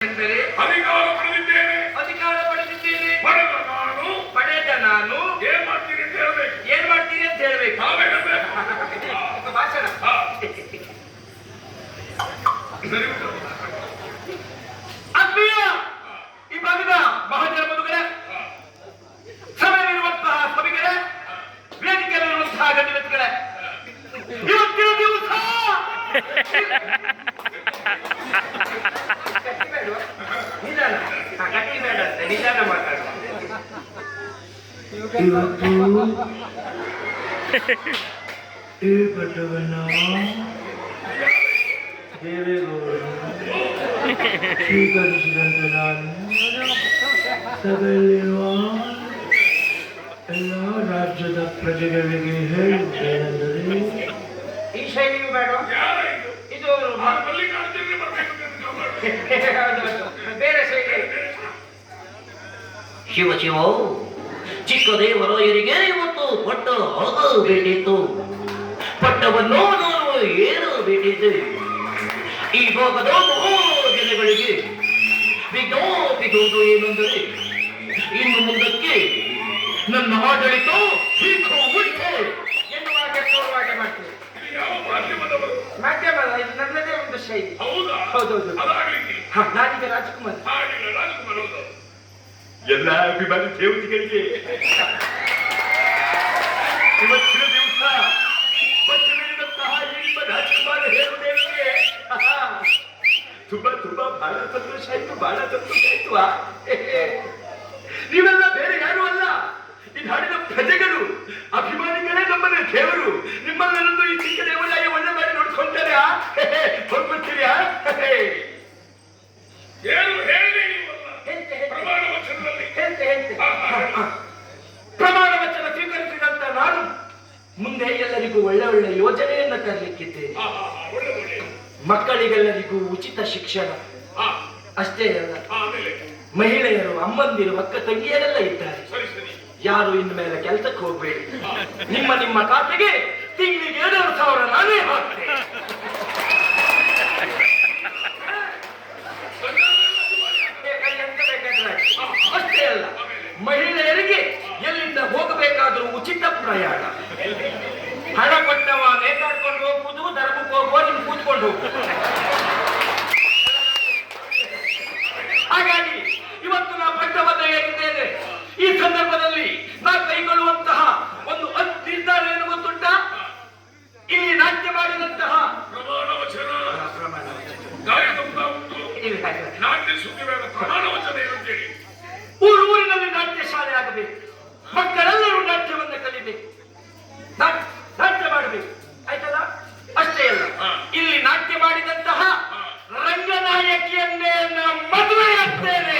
ಅಧಿಕಾರ ಪಡೆದಿದ್ದೇನೆ. ಅಧಿಕಾರ ಪಡೆದಿದ್ದೇನೆ. ಪಡೆದ ನಾನು ಏನ್ ಮಾಡ್ತೀರಿ ಅಂತ ಹೇಳ್ಬೇಕು. ಏನ್ ಮಾಡ್ತೀರಿ ಅಂತ ಹೇಳ್ಬೇಕು. ಭಾಷಣ ಆತ್ಮೀಯ ಈ ಭಾಗದ ಮಹಾಜನ ಬಂಧುಗಳೇ, ಸಮಯವಿರುವಂತಹ ಸಭೆಗಳೇ, ವೇದಿಕೆಯಲ್ಲಿರುವಂತಹ ಗಣ್ಯಗಳೇ, ಇವತ್ತಿನ ದಿವಸ ನಿಧಾನ ಗಟ್ಟಿ ಬೇಡ ಅಂತ ನಿಧಾನ ಮಾತಾಡ. ಇವತ್ತು ಈ ಪಟ್ಟವನ್ನು ದೇವೇಗೌಡರು ಸ್ವೀಕರಿಸಿದಂತೆ ನಾನು ಸಭೆಯಲ್ಲಿರುವ ಎಲ್ಲ ರಾಜ್ಯದ ಪ್ರಜೆಗಳಿಗೆ ಹೇಳುತ್ತೇನೆಂದರೆ, ಈ ಶೈಲಿಯು ಬೇಡ. ಇದು ಬೇರೆ ಶೈಲಿ. ಶಿವ ಶಿವ, ಚಿಕ್ಕ ದೇವರಾಯರಿಗೆ ಇವತ್ತು ಪಟ್ಟ ಆಗಬೇಕಿತ್ತು. ಪಟ್ಟವನ್ನು ನಾನು ಏರಬೇಕಿತ್ತು. ಈ ಭಾಗದ ಮಹಾಜನಗಳಿಗೆ ವಿಜ್ಞಾಪಿಸುವುದು ಏನೆಂದರೆ, ಇನ್ನು ಮುಂದಕ್ಕೆ ನನ್ನ ಆಡಳಿತ ಹೀಗೆ ಉಂಟೆ ಎನ್ನುವಾಗ ತೋರುವಾಗ ಮಾಡ್ತೀವಿ. ಮಾಧ್ಯಮ ಇದು ನನ್ನದೇ ಒಂದು ಶೈಲಿ. ಹೌದೌದು. ನಾನೀಗ ರಾಜಕುಮಾರ್. ಎಲ್ಲ ಅಭಿಮಾನಿ ದೇವತೆಗಳಿಗೆ ಇವತ್ತಿನ ದಿವಸ ಪಶ್ಚಿಮದಂತಹ ನಿಮ್ಮ ರಾಜಕುಮಾರ ಹೇಳುವುದೇನಿಗೆ ತುಂಬಾ ತುಂಬಾ ಬಹಳ ಸಂತೋಷ ಆಯ್ತು, ಬಹಳ ಸಂತೋಷ ಆಯ್ತು. ನೀವೆಲ್ಲ ಬೇರೆ ಯಾರು ಅಲ್ಲ, ಈ ನಾಡಿನ ಪ್ರಜೆಗಳು, ಅಭಿಮಾನಿಗಳೇ ನಮ್ಮನೆ ದೇವರು. ನಿಮ್ಮನ್ನೆಲ್ಲರೂ ಈ ಚಿಕ್ಕ ದೇವಾಲಯ ಒಳ್ಳೆ ಮಾಡಿ ನೋಡ್ಕೊಂತಾರೆ. ಹೋಗ್ಬರ್ತೀರಿಯಾ? ಏನು ಹೇಳಿ ಪ್ರಮಾಣ ವಚನದಲ್ಲಿ ಪ್ರಮಾಣ ವಚನ ಸ್ವೀಕರಿಸಿದಂತ ನಾನು ಮುಂದೆ ಎಲ್ಲರಿಗೂ ಒಳ್ಳೆ ಒಳ್ಳೆ ಯೋಜನೆಯನ್ನ ತರಲಿಕ್ಕಿದ್ದೇನೆ. ಮಕ್ಕಳಿಗೆಲ್ಲರಿಗೂ ಉಚಿತ ಶಿಕ್ಷಣ ಅಷ್ಟೇ ಅಲ್ಲ, ಮಹಿಳೆಯರು, ಅಮ್ಮಂದಿರು, ಅಕ್ಕ ತಂಗಿಯರೆಲ್ಲ ಇದ್ದಾರೆ. ಯಾರು ಇನ್ನು ಮೇಲೆ ಕೆಲಸಕ್ಕೆ ಹೋಗ್ಬೇಡಿ. ನಿಮ್ಮ ನಿಮ್ಮ ಖಾತೆಗೆ ತಿಂಗಳಿಗೆ 7,000 ನಾನೇ ಹಾಕ್ತೇನೆ. ಅಷ್ಟೇ ಅಲ್ಲ, ಮಹಿಳೆಯರಿಗೆ ಎಲ್ಲಿಂದ ಹೋಗಬೇಕಾದ್ರೂ ಉಚಿತ ಪ್ರಯಾಣ. ಹಣ ಕೊಟ್ಟವ ನೇತಾಡ್ಕೊಂಡು ಹೋಗುವುದು, ಧರ್ಮಕ್ಕೆ ಹೋಗುವ ನೀವು ಕೂತ್ಕೊಂಡು ಹೋಗುವುದು. ಹಾಗಾಗಿ ಇವತ್ತು ನಾ ಪಟ್ಟವನ್ನು ಹೇಳಿದ್ದೇನೆ. ಈ ಸಂದರ್ಭದಲ್ಲಿ ನಾ ಕೈಗೊಳ್ಳುವಂತಹ ಒಂದು ನಿರ್ಧಾರ ಏನು ಗೊತ್ತುಂಟ? ಇಲ್ಲಿ ನಾಟ್ಯ ಮಾಡಿದಂತಹ ಪ್ರಮಾಣ ವಚನ ನಾಟ್ಯ ಸುದ್ದಿಗಳ ಪ್ರಮಾಣ ವಚನ ಏನಂತೇಳಿ ಊರಿನಲ್ಲಿ ನಾಟ್ಯ ಶಾಲೆ ಆಗಬೇಕು. ಮಕ್ಕಳೆಲ್ಲರೂ ನಾಟ್ಯವನ್ನ ಕಲಿಬೇಕು, ನಾಟ್ಯ ಮಾಡಬೇಕು. ಆಯ್ತಲ್ಲ? ಅಷ್ಟೇ ಅಲ್ಲ, ಇಲ್ಲಿ ನಾಟ್ಯ ಮಾಡಿದಂತಹ ರಂಗನಾಯಕಿಯನ್ನೇ ಮದುವೆ ಆಗ್ತೇನೆ.